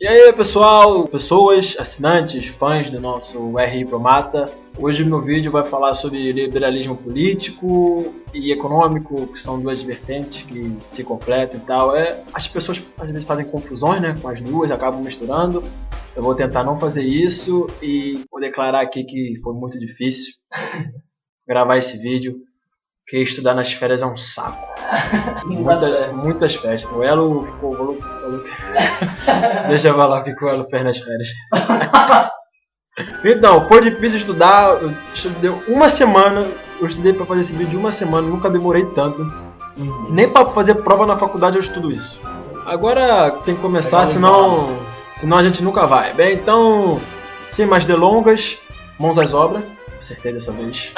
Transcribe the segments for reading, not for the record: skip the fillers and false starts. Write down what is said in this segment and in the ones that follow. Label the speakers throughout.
Speaker 1: E aí pessoal, pessoas, assinantes, fãs do nosso RI Promata. Hoje o meu vídeo vai falar sobre liberalismo político e econômico, que são duas vertentes que se completam e tal. As pessoas às vezes fazem confusões, né, com as duas, acabam misturando. Eu vou tentar não fazer isso e vou declarar aqui que foi muito difícil gravar esse vídeo, porque estudar nas férias é um saco. Muitas festas. O Elo ficou... Deixa eu falar o que o Elo fez nas férias. Então, foi difícil estudar. Eu estudei uma semana. Eu estudei pra fazer esse vídeo uma semana. Nunca demorei tanto. Nem pra fazer prova na faculdade eu estudo isso. Agora tem que começar, senão a gente nunca vai. Bem, então, sem mais delongas, mãos às obras. Acertei dessa vez.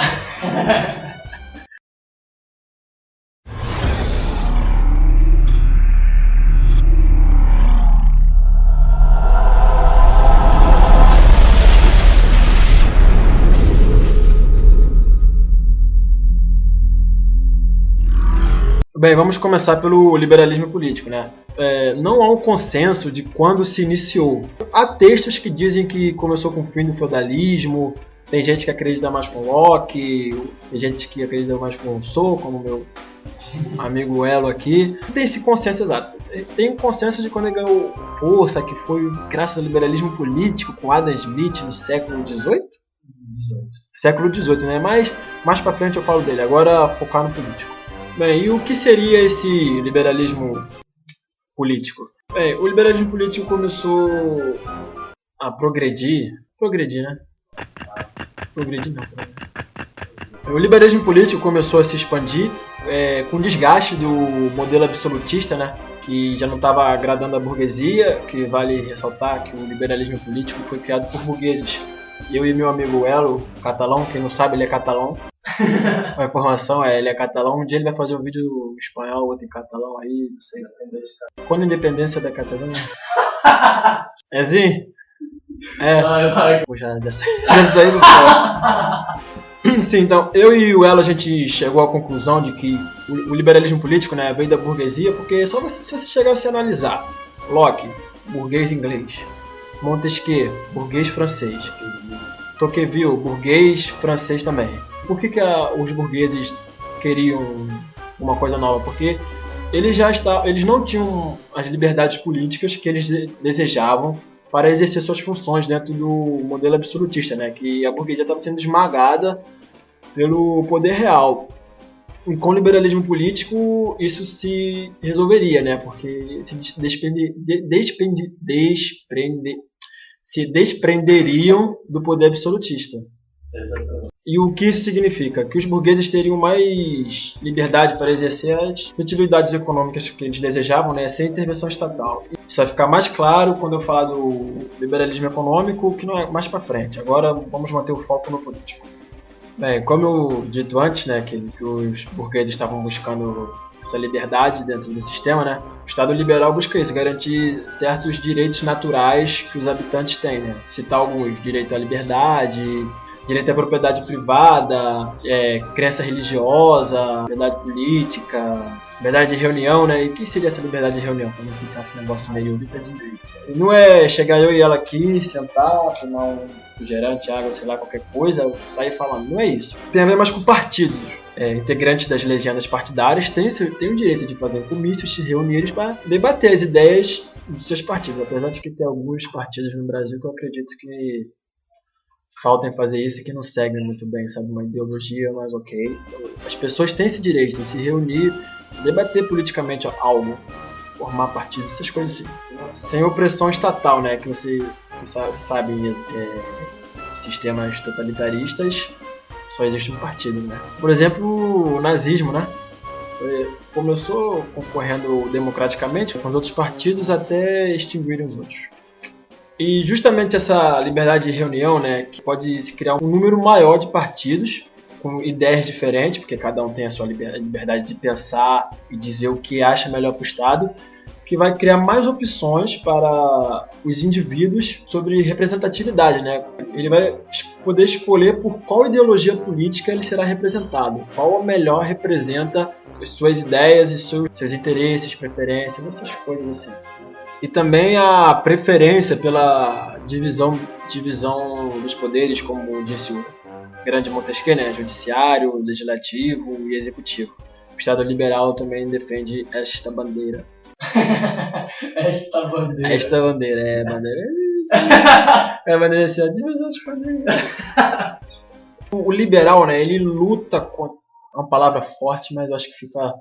Speaker 1: Bem, vamos começar pelo liberalismo político, né? Não há um consenso de quando se iniciou. Há textos que dizem que começou com o fim do feudalismo, tem gente que acredita mais com Locke, tem gente que acredita mais com Rousseau, como meu amigo Elo aqui. Não tem esse consenso exato. Tem um consenso de quando ele ganhou força, que foi graças ao liberalismo político, com Adam Smith no século XVIII? Século XVIII, né? Mas mais pra frente eu falo dele, agora focar no político. Bem, e o que seria esse liberalismo político? Bem, o liberalismo político começou a progredir, né? Progredir não. O liberalismo político começou a se expandir com o desgaste do modelo absolutista, né? Que já não estava agradando a burguesia, que vale ressaltar que o liberalismo político foi criado por burgueses. Eu e meu amigo Elo, catalão, quem não sabe ele é catalão. A informação ele é catalão. Um dia ele vai fazer um vídeo em espanhol, outro em catalão aí, não sei. Quando a independência da Catalunha? É assim? Poxa, dessa aí não foi. Sim, então, eu e o Elo a gente chegou à conclusão de que o liberalismo político, né, veio da burguesia, porque só se você chegar a se analisar. Locke, burguês inglês. Montesquieu, burguês francês. Tocqueville, burguês francês também. Por que os burgueses queriam uma coisa nova? Porque eles não tinham as liberdades políticas que eles desejavam para exercer suas funções dentro do modelo absolutista, né? Que a burguesia estava sendo esmagada pelo poder real. E com o liberalismo político isso se resolveria, né? Porque se desprenderiam do poder absolutista. Exatamente. E o que isso significa? Que os burgueses teriam mais liberdade para exercer as atividades econômicas que eles desejavam, né, sem intervenção estatal. Isso vai ficar mais claro quando eu falar do liberalismo econômico, que não é mais para frente. Agora vamos manter o foco no político. Bem, como eu dito antes, né, que os burgueses estavam buscando essa liberdade dentro do sistema, né? O Estado liberal busca isso, garantir certos direitos naturais que os habitantes têm, né? Citar alguns: direito à liberdade, direito à propriedade privada, crença religiosa, liberdade política, liberdade de reunião, né? E o que seria essa liberdade de reunião? Para não ficar esse negócio meio... Não é chegar eu e ela aqui, sentar, tomar um refrigerante, água, sei lá, qualquer coisa, sair falando. Não é isso. Tem a ver mais com partidos. Integrantes das legendas partidárias têm o direito de fazer comícios, se reunirem para debater as ideias de seus partidos. Apesar de que tem alguns partidos no Brasil que eu acredito que faltem fazer isso e que não seguem muito bem, sabe, uma ideologia, mas ok. As pessoas têm esse direito de se reunir, debater politicamente algo, formar partido, essas coisas assim. Sem opressão estatal, né, que você sabe, sistemas totalitaristas só existe um partido, né. Por exemplo, o nazismo, né, começou concorrendo democraticamente com os outros partidos até extinguirem os outros. E justamente essa liberdade de reunião, né, que pode se criar um número maior de partidos com ideias diferentes, porque cada um tem a sua liberdade de pensar e dizer o que acha melhor para o Estado, que vai criar mais opções para os indivíduos sobre representatividade, né? Ele vai poder escolher por qual ideologia política ele será representado, qual melhor representa as suas ideias e seus interesses, preferências, essas coisas assim. E também a preferência pela divisão dos poderes, como disse o grande Montesquieu, né? Judiciário, legislativo e executivo. O Estado liberal também defende esta bandeira.
Speaker 2: Esta bandeira.
Speaker 1: Esta bandeira, bandeira. É a bandeira assim, a divisão dos poderes. O liberal, né? Ele luta contra. É uma palavra forte, mas eu acho que fica.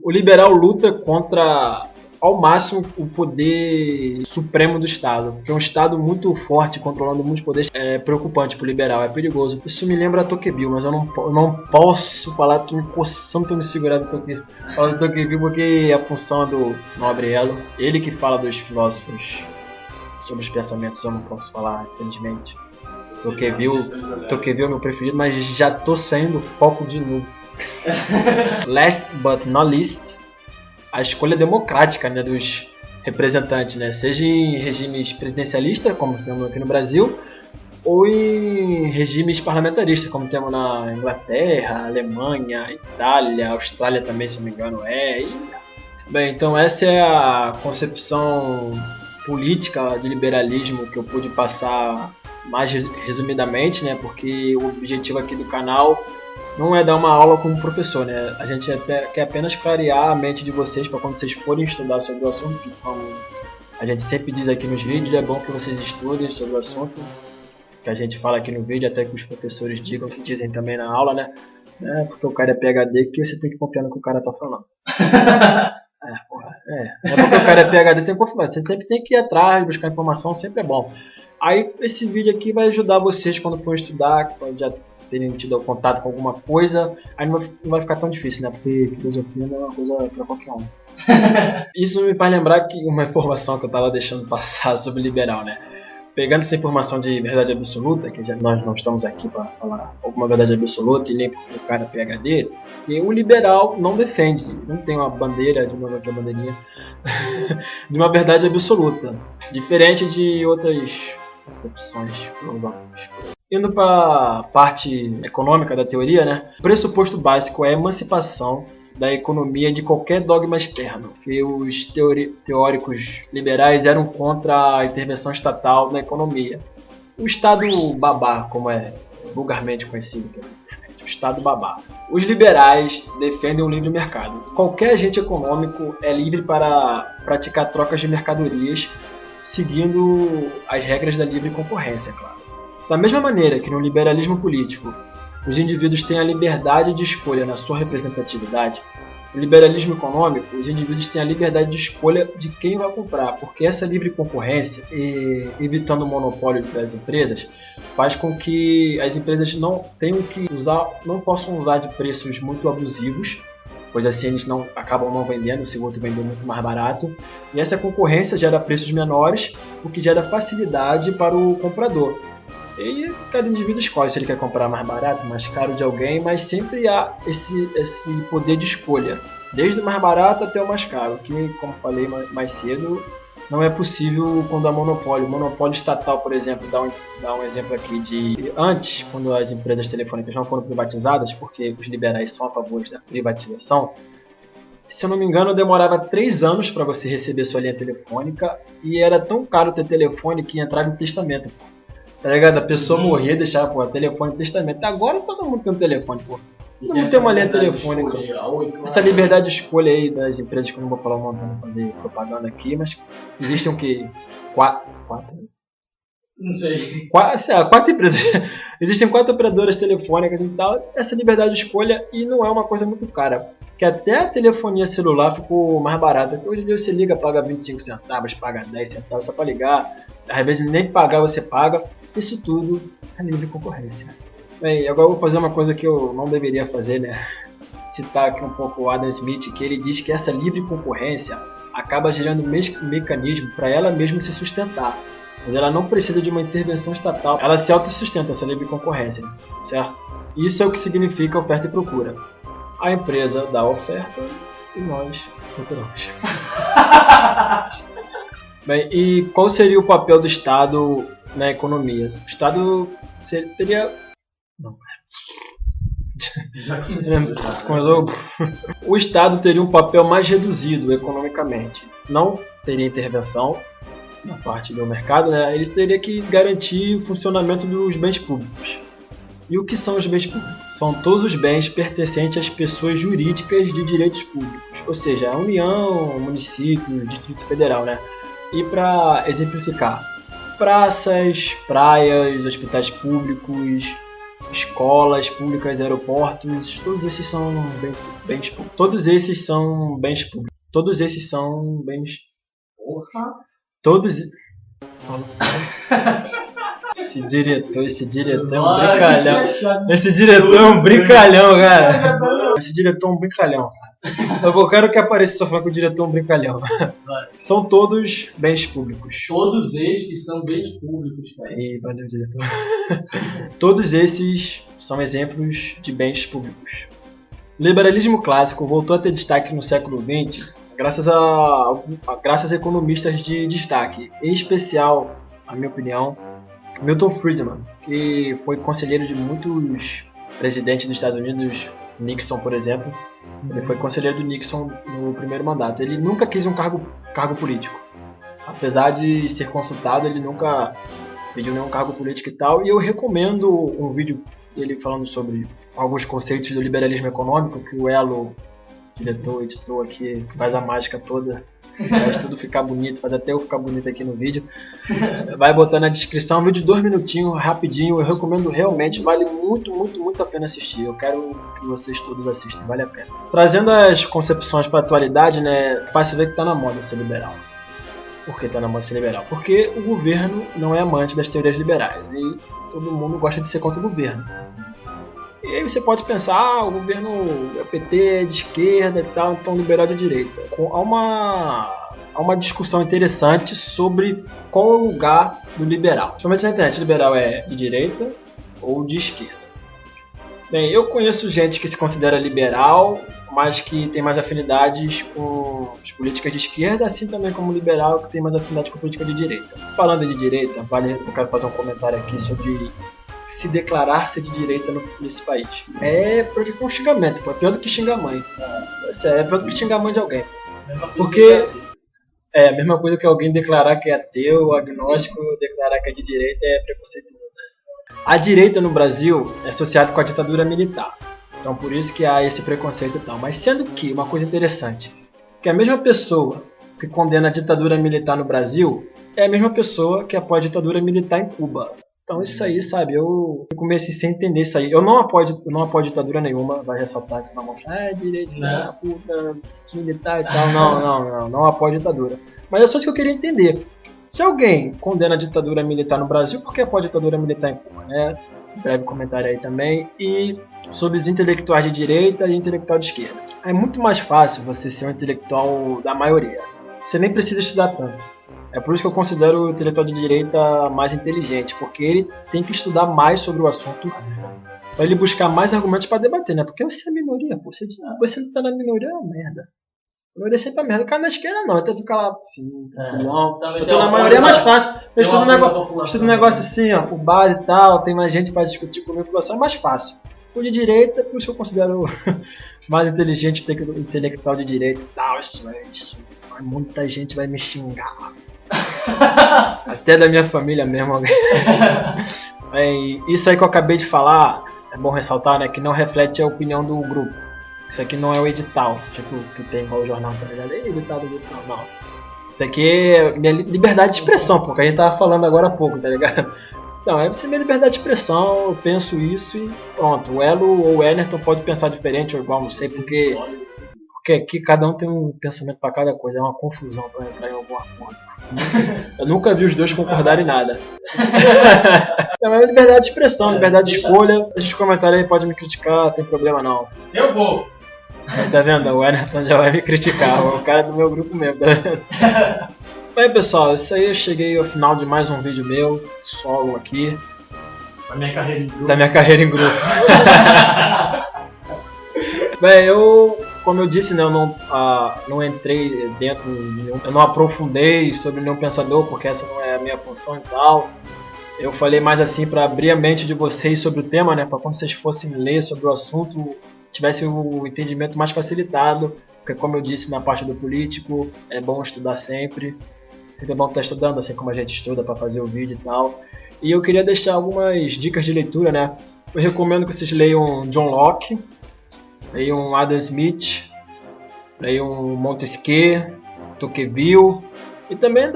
Speaker 1: O liberal luta contra, ao máximo, o poder supremo do Estado. Porque um Estado muito forte, controlando muitos poderes, é preocupante para o liberal, é perigoso. Isso me lembra Tocqueville, mas eu não posso falar, tô me coçando para me segurar do Tocqueville, porque a função é do nobre Elo. Ele que fala dos filósofos sobre os pensamentos, eu não posso falar, infelizmente. Tocqueville é meu preferido, mas já tô saindo foco de novo. Last but not least, a escolha democrática, né, dos representantes, né, seja em regimes presidencialistas, como temos aqui no Brasil, ou em regimes parlamentaristas, como temos na Inglaterra, Alemanha, Itália, Austrália também, se não me engano, Bem, então essa é a concepção política de liberalismo que eu pude passar mais resumidamente, né, porque o objetivo aqui do canal não é dar uma aula como professor, né? A gente quer apenas clarear a mente de vocês para quando vocês forem estudar sobre o assunto, que como a gente sempre diz aqui nos vídeos, é bom que vocês estudem sobre o assunto, que a gente fala aqui no vídeo, até que os professores digam, que dizem também na aula, né? Porque o cara é PhD que você tem que confiar no que o cara tá falando. É porque o cara é PhD, tem que confiar. Você sempre tem que ir atrás, buscar informação, sempre é bom. Aí esse vídeo aqui vai ajudar vocês quando for estudar, que pode já terem tido contato com alguma coisa, aí não vai ficar tão difícil, né? Porque filosofia não é uma coisa pra qualquer um. Isso me faz lembrar que uma informação que eu tava deixando passar sobre liberal, né? Pegando essa informação de verdade absoluta, que nós não estamos aqui para falar alguma verdade absoluta e nem porque o cara é PhD, que o liberal não defende, não tem uma bandeira, de uma bandeirinha, de uma verdade absoluta, diferente de outras concepções filosóficas. Indo para a parte econômica da teoria, né? O pressuposto básico é a emancipação da economia de qualquer dogma externo, que os teóricos liberais eram contra a intervenção estatal na economia. O Estado babá, como é vulgarmente conhecido, o Estado babá. Os liberais defendem o livre mercado. Qualquer agente econômico é livre para praticar trocas de mercadorias, seguindo as regras da livre concorrência, claro. Da mesma maneira que no liberalismo político os indivíduos têm a liberdade de escolha na sua representatividade, no liberalismo econômico os indivíduos têm a liberdade de escolha de quem vai comprar, porque essa livre concorrência, evitando o monopólio das empresas, faz com que as empresas não possam usar de preços muito abusivos, pois assim eles acabam não vendendo, se o outro vender muito mais barato, e essa concorrência gera preços menores, o que gera facilidade para o comprador. E cada indivíduo escolhe se ele quer comprar mais barato, mais caro de alguém, mas sempre há esse poder de escolha, desde o mais barato até o mais caro, que, como falei mais cedo, não é possível quando há monopólio. O monopólio estatal, por exemplo, dá um exemplo aqui de antes, quando as empresas telefônicas não foram privatizadas, porque os liberais são a favor da privatização, se eu não me engano, demorava 3 anos para você receber sua linha telefônica e era tão caro ter telefone que entrava em testamento. Tá ligado? A pessoa morria e deixava, o telefone em testamento. Agora todo mundo tem um telefone, pô. Todo mundo tem uma linha telefônica. Essa liberdade de escolha aí das empresas, que eu não vou falar o nome pra não fazer propaganda aqui, mas existem o quê? 4?
Speaker 2: Não sei.
Speaker 1: 4 empresas. Existem 4 operadoras telefônicas e tal. Essa liberdade de escolha e não é uma coisa muito cara. Que até a telefonia celular ficou mais barata. Hoje em dia você liga, paga 25 centavos, paga 10 centavos só pra ligar. Às vezes nem pagar você paga. Isso tudo é livre concorrência. Bem, agora eu vou fazer uma coisa que eu não deveria fazer, né? Citar aqui um pouco o Adam Smith, que ele diz que essa livre concorrência acaba gerando um mecanismo para ela mesma se sustentar. Mas ela não precisa de uma intervenção estatal. Ela se autossustenta, essa livre concorrência, certo? Isso é o que significa oferta e procura. A empresa dá a oferta e nós procuramos. Bem, e qual seria o papel do Estado na economia? O Estado teria... Não.
Speaker 2: Já começou, já.
Speaker 1: Começou. O Estado teria um papel mais reduzido economicamente. Não teria intervenção na parte do mercado, né? Ele teria que garantir o funcionamento dos bens públicos. E o que são os bens públicos? São todos os bens pertencentes às pessoas jurídicas de direitos públicos, ou seja, a União, município, Distrito Federal, né? E para exemplificar, praças, praias, hospitais públicos, escolas públicas, aeroportos, todos esses são bens públicos. Todos esses são bens públicos. Todos esses são bens...
Speaker 2: Porra!
Speaker 1: Todos... Esse diretor é um brincalhão. Esse diretor é um brincalhão, cara. Esse diretor é um brincalhão. Eu quero que apareça só falando que o diretor é um brincalhão. São todos bens públicos.
Speaker 2: Todos estes são bens públicos, cara.
Speaker 1: Aí, valeu, diretor. Todos esses são exemplos de bens públicos. O liberalismo clássico voltou a ter destaque no século XX graças a economistas de destaque, em especial, na minha opinião, Milton Friedman, que foi conselheiro de muitos presidentes dos Estados Unidos, Nixon, por exemplo. Ele foi conselheiro do Nixon no primeiro mandato. Ele nunca quis um cargo político. Apesar de ser consultado, ele nunca pediu nenhum cargo político e tal. E eu recomendo um vídeo dele falando sobre alguns conceitos do liberalismo econômico, que o Elo, diretor, editor aqui, que faz a mágica toda, faz tudo ficar bonito, faz até eu ficar bonito aqui no vídeo. Vai botar na descrição, um vídeo de 2 minutinhos, rapidinho. Eu recomendo realmente, vale muito a pena assistir. Eu quero que vocês todos assistam, vale a pena. Trazendo as concepções para a atualidade, né, fácil ver que tá na moda ser liberal. Por que tá na moda ser liberal? Porque o governo não é amante das teorias liberais e todo mundo gosta de ser contra o governo. E aí você pode pensar, o governo é PT, é de esquerda e tal, então liberal de direita. Há uma discussão interessante sobre qual é o lugar do liberal. Principalmente na internet, liberal é de direita ou de esquerda. Bem, eu conheço gente que se considera liberal, mas que tem mais afinidades com as políticas de esquerda, assim também como liberal que tem mais afinidade com a política de direita. Falando de direita, eu quero fazer um comentário aqui sobre se declarar ser de direita nesse país. É um xingamento, pô. É pior do que xingar a mãe. É pior do que xingar a mãe de alguém. Porque é a mesma coisa que alguém declarar que é ateu, agnóstico, declarar que é de direita é preconceituoso. A direita no Brasil é associada com a ditadura militar. Então por isso que há esse preconceito e tal. Mas sendo que, uma coisa interessante, que a mesma pessoa que condena a ditadura militar no Brasil é a mesma pessoa que apoia a ditadura militar em Cuba. Então isso aí, sabe, eu comecei sem entender isso aí. Eu não apoio ditadura nenhuma, vai ressaltar que senão vão falar, direita, puta, militar e tal. Não apoio ditadura. Mas é só isso que eu queria entender. Se alguém condena a ditadura militar no Brasil, por que apoia a ditadura militar em Cuba, né? Esse breve comentário aí também. E sobre os intelectuais de direita e intelectual de esquerda. É muito mais fácil você ser um intelectual da maioria. Você nem precisa estudar tanto. É por isso que eu considero o intelectual de direita mais inteligente, porque ele tem que estudar mais sobre o assunto para ele buscar mais argumentos para debater, né? Porque você é minoria, pô. Você tá na minoria é uma merda. A maioria sempre é merda. O cara na esquerda não, até ficar lá assim, tranquilão. Eu tô na maioria é mais fácil. Eu estudo um negócio assim, ó, por base e tal, tem mais gente para discutir comigo, a população é mais fácil. O de direita, por isso que eu considero mais inteligente intelectual de direita e tal. Isso. Muita gente vai me xingar. Até da minha família mesmo. Isso aí que eu acabei de falar, é bom ressaltar, né, que não reflete a opinião do grupo. Isso aqui não é o edital, tipo, que tem igual o jornal, tá ligado? Edital, não. Isso aqui é minha liberdade de expressão, porque a gente tava falando agora há pouco, tá ligado? Não, é minha liberdade de expressão, eu penso isso e pronto. O Elo ou o Enerton pode pensar diferente ou igual, não sei, porque aqui cada um tem um pensamento pra cada coisa, é uma confusão pra entrar em algum acordo. Eu nunca vi os dois concordarem em nada. Então é liberdade de expressão, liberdade de escolha. Esses comentários aí podem me criticar, não tem problema não.
Speaker 2: Eu vou!
Speaker 1: Tá vendo? O Enerton já vai me criticar, o cara do meu grupo mesmo. Bem pessoal, isso aí eu cheguei ao final de mais um vídeo meu, solo aqui.
Speaker 2: Da minha
Speaker 1: carreira em grupo. Bem, como eu disse, né, eu não entrei dentro de nenhum, eu não aprofundei sobre nenhum pensador, porque essa não é a minha função e tal. Eu falei mais assim para abrir a mente de vocês sobre o tema, né? Para quando vocês fossem ler sobre o assunto, tivesse o entendimento mais facilitado. Porque como eu disse na parte do político, é bom estudar sempre. Sempre é bom estar estudando, assim como a gente estuda para fazer o vídeo e tal. E eu queria deixar algumas dicas de leitura, né? Eu recomendo que vocês leiam John Locke, leiam Adam Smith, leiam Montesquieu, Tocqueville e também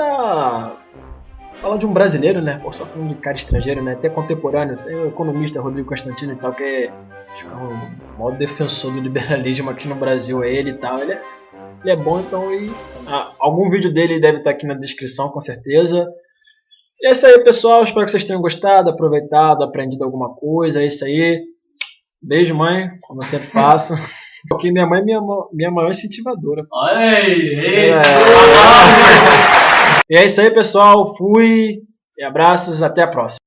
Speaker 1: fala de um brasileiro, né? Pô, só falando de cara estrangeiro, né? Até contemporâneo, tem o economista Rodrigo Constantino e tal, que é o maior defensor do liberalismo aqui no Brasil, ele e tal. Ele é bom, então algum vídeo dele deve estar aqui na descrição, com certeza. E é isso aí, pessoal. Espero que vocês tenham gostado, aproveitado, aprendido alguma coisa. É isso aí. Beijo, mãe, como eu sempre faço. Porque minha mãe é minha maior incentivadora.
Speaker 2: Olha aí!
Speaker 1: E é isso aí, pessoal. Fui. E abraços. Até a próxima.